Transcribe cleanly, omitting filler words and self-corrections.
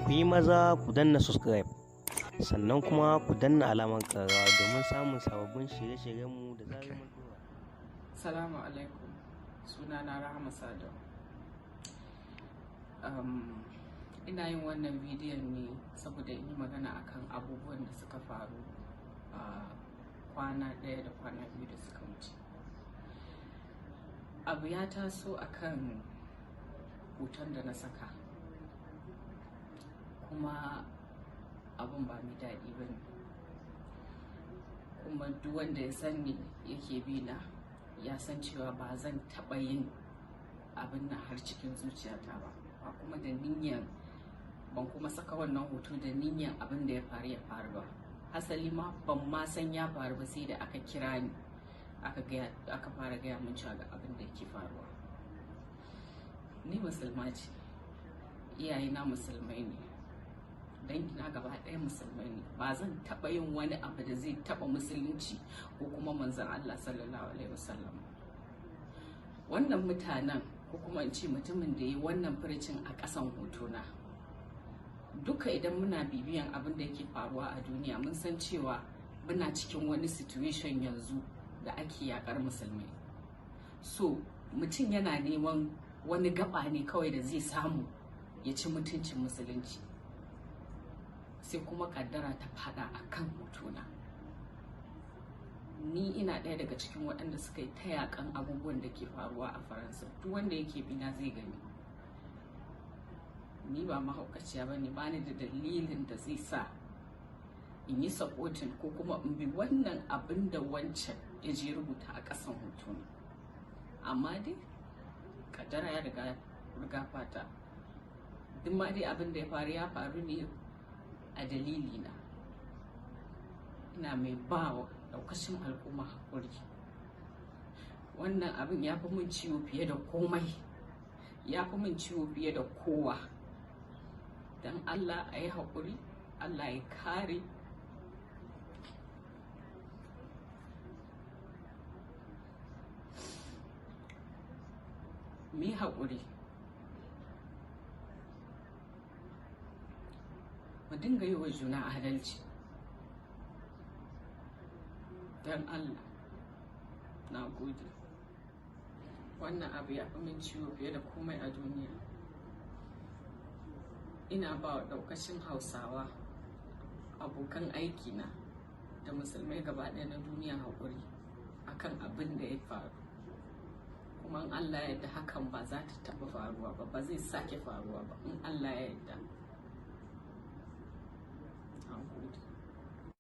ku yi maza ku danna subscribe sannan kuma ku danna alamar ƙararrawa domin samun sababbin shirye-shiryenmu da zarar mun dora. Salamu alaikum, sunana Rahama Sadau. Ina yin wannan bidiyon ne saboda in yi magana akan abubuwan da suka faru a kwana ɗaya da kwana biyu da suka wuce. Abu ya taso akan hoton da na saka, kuma abun ba mai daɗi ba ne, kuma duk wanda ya sani yake bi na ya san cewa ba zan taɓa yin abin nan har cikin zuciyata ba kuma da niyyar, ban kuma saka wannan hoto da niyyar abin da ya faru ba. Hasali ma ban ma san ya faru ba sai da aka kira ni aka fara gaya min cewa ga abin da yake faruwa. Ni musulma ce, iyayena musulmai ne, dangina gaba ɗaya musulmai ne. Ba zan taɓa yin wani abu da zai taɓa musulunci ko kuma manzon Allah sallallahu alaihi wasallam. Wannan mutanen, ko kuma in ce mutumin da yi wannan furicin a ƙasan hotona, duka idan muna bibiyan abin da yake faruwa a duniya mun san cewa muna cikin wani situation yanzu da ake yakar musulmai. So mutum yana neman wani gaba ne kawai da zai samu ya ci mutuncin musulunci, sai kuma kaddara ta fada a kan hotona. Ni ina ɗaya daga cikin waɗanda suka yi ta yakan abubuwan da ke faruwa a Faransa. Duk wanda yake bina zai gani. Ni ba mahaukaciya ba ne, ba ni da dalilin da zai sa in yi supporting ko kuma in bi wannan abin da wancan ya je rubuta a ƙasan hotona. Amma dai kaddara ya riga fata. Duk ma dai abin da ya faru ne a dalilina. Ina mai ba wa daukashin al'umma haƙuri. Wannan abin ya fi min ciwo fiye da komai, ya fi min ciwo fiye da kowa. Don Allah a yi haƙuri, Allah ya kare. Mu yi haƙuri, mu dinga yi wa juna adalci. Don Allah, na gode. Wannan abu ya fi min ciwo fiye da komai a duniya. Ina ba wa ɗaukacin Hausawa, abokan aikina da musulmai gaba ɗaya na duniya haƙuri akan abin da ya faru. Kuma in Allah ya yarda hakan ba za ta taɓa faruwa ba, ba zai sake faruwa ba in Allah ya yarda.